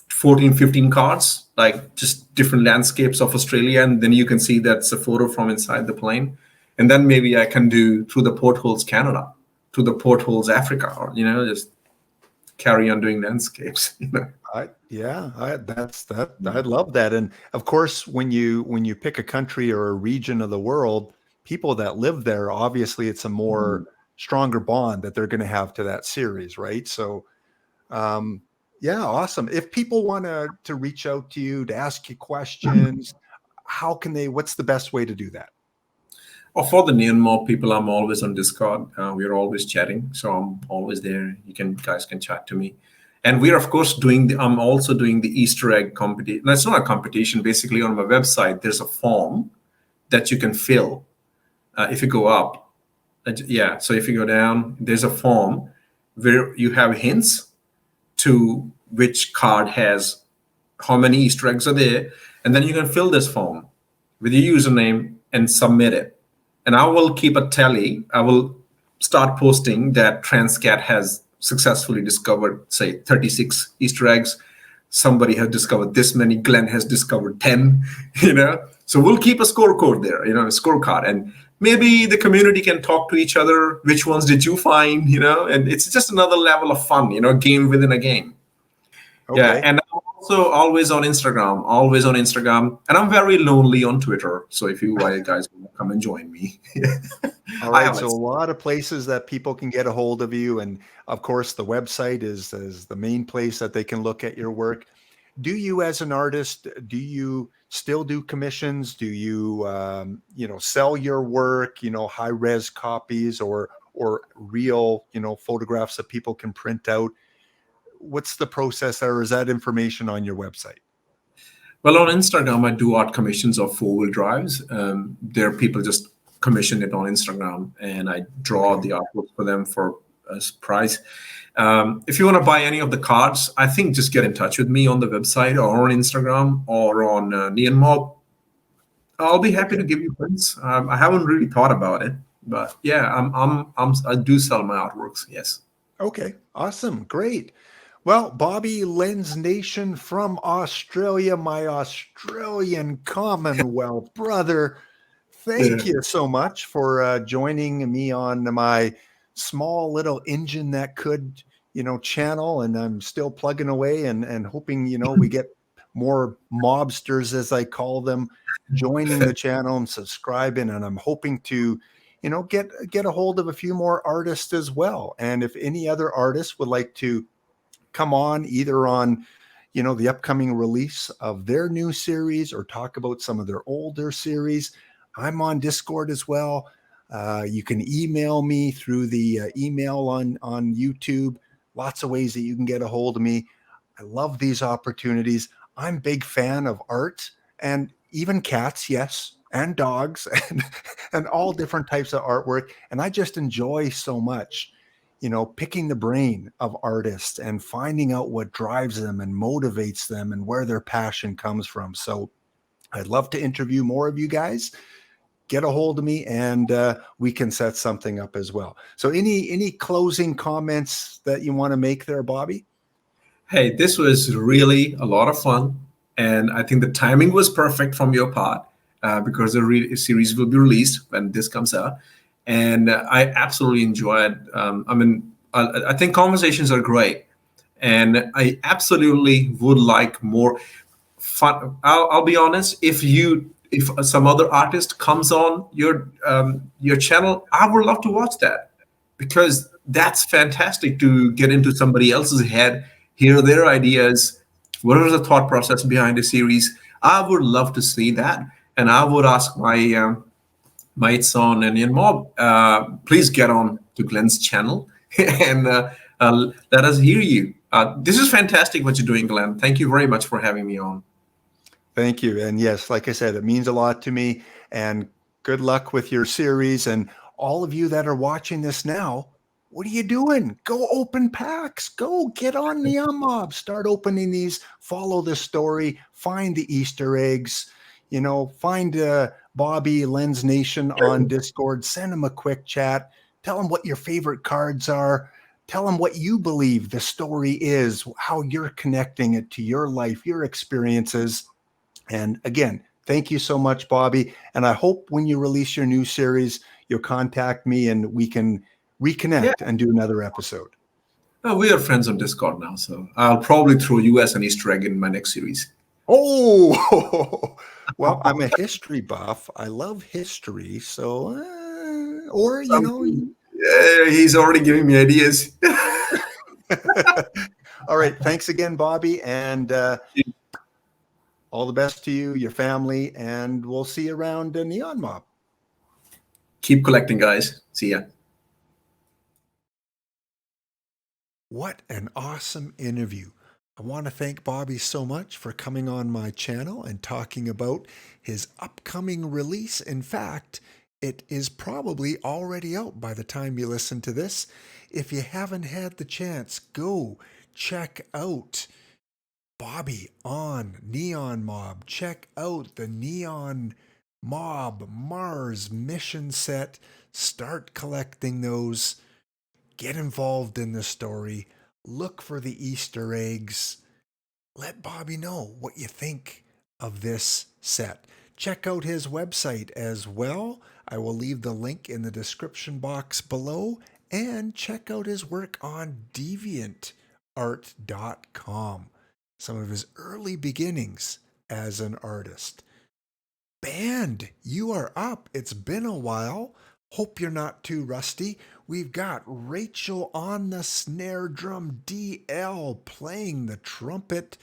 14, 15 cards, like just different landscapes of Australia. And then you can see that's a photo from inside the plane. And then maybe I can do Through the Portholes, Canada, Through the Portholes, Africa, or, just carry on doing landscapes. I love that. And of course, when you pick a country or a region of the world, people that live there, obviously it's a more stronger bond that they're going to have to that series, right? So yeah, awesome. If people want to reach out to you, to ask you questions, what's the best way to do that? Well, for the NeonMob people, I'm always on Discord. We're always chatting, so I'm always there. Guys can chat to me. And we're, of course, I'm also doing the Easter egg competition. No, it's not a competition. Basically, on my website, there's a form that you can fill if you go up. So if you go down, there's a form where you have hints to which card has how many Easter eggs are there. And then you can fill this form with your username and submit it. And I will keep a tally. I will start posting that Transcat has successfully discovered, say, 36 Easter eggs. Somebody has discovered this many. Glenn has discovered 10, So we'll keep a scorecard there, a scorecard. And maybe the community can talk to each other. Which ones did you find, And it's just another level of fun, game within a game. Okay. Yeah, and I'm also always on Instagram. And I'm very lonely on Twitter. So if you guys want to come and join me. All right, so a lot of places that people can get a hold of you. And of course, the website is the main place that they can look at your work. Do you, as an artist, do you still do commissions? Do you, sell your work, high res copies or real, photographs that people can print out? What's the process, or is that information on your website? Well, on Instagram, I do art commissions of 4-wheel drives. There people just commission it on Instagram, and I draw the artwork for them for a price. If you want to buy any of the cards, I think just get in touch with me on the website or on Instagram or on NeonMob. I'll be happy to give you prints. I haven't really thought about it, But yeah, I do sell my artworks. Yes. Okay, awesome, great. Well, Bobby Lens Nation from Australia, my Australian Commonwealth brother, thank Yeah. you so much for joining me on my small little engine that could, channel. And I'm still plugging away and hoping, we get more mobsters, as I call them, joining the channel and subscribing. And I'm hoping to, get a hold of a few more artists as well. And if any other artists would like to come on either on the upcoming release of their new series or talk about some of their older series, I'm on Discord as well. You can email me through the email on YouTube. Lots of ways that you can get a hold of me. I love these opportunities. I'm a big fan of art and even cats, yes, and dogs and all different types of artwork. And I just enjoy so much picking the brain of artists and finding out what drives them and motivates them and where their passion comes from. So I'd love to interview more of you guys. Get a hold of me and we can set something up as well. So any closing comments that you want to make there, Bobby? Hey, this was really a lot of fun, and I think the timing was perfect from your part because the series will be released when this comes out, and I absolutely enjoyed. I think conversations are great, and I absolutely would like more fun. I'll be honest. If some other artist comes on your channel, I would love to watch that because that's fantastic to get into somebody else's head, hear their ideas, what is the thought process behind the series. I would love to see that, and I would ask mates on NeonMob, please get on to Glenn's channel and let us hear you. This is fantastic what you're doing, Glenn. Thank you very much for having me on. Thank you. And yes, like I said, it means a lot to me. And good luck with your series. And all of you that are watching this now, what are you doing? Go open packs. Go get on NeonMob. Start opening these. Follow the story. Find the Easter eggs. Find Bobby Lens Nation on Discord. Send him a quick chat. Tell him what your favorite cards are. Tell him what you believe the story is, how you're connecting it to your life, your experiences. And again, thank you so much, Bobby. And I hope when you release your new series, you'll contact me and we can reconnect and do another episode. We are friends on Discord now, so I'll probably throw you as an Easter egg in my next series. Oh, well, I'm a history buff. I love history. So, He's already giving me ideas. All right. Thanks again, Bobby. And all the best to you, your family, and we'll see you around NeonMob. Keep collecting, guys. See ya. What an awesome interview. I want to thank Bobby so much for coming on my channel and talking about his upcoming release. In fact, it is probably already out by the time you listen to this. If you haven't had the chance, go check out Bobby on NeonMob. Check out the NeonMob Mars mission set. Start collecting those. Get involved in the story. Look for the Easter eggs. Let Bobby know what you think of this set. Check out his website as well. I will leave the link in the description box below. And check out his work on deviantart.com. Some of his early beginnings as an artist. Band, you are up. It's been a while. Hope you're not too rusty. We've got Rachel on the snare drum, DL playing the trumpet,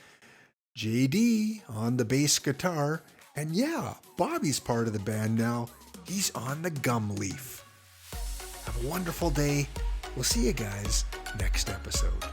JD on the bass guitar, and yeah, Bobby's part of the band now. He's on the gum leaf. Have a wonderful day. We'll see you guys next episode.